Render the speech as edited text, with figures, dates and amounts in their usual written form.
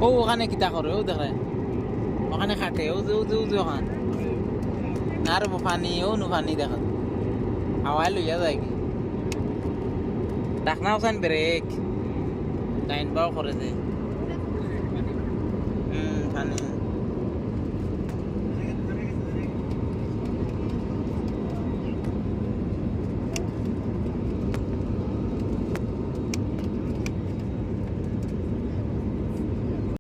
ও ওখানে কিতা করে ও দেখে ওখানে খাটে ও যে ও যে ও যে ওখান আর পানি ও নু পানি দেখা হাওয়ায় লইয়া যায় কি ডাকনা ওখান ব্রেক ডাইন বাও করে যে পানি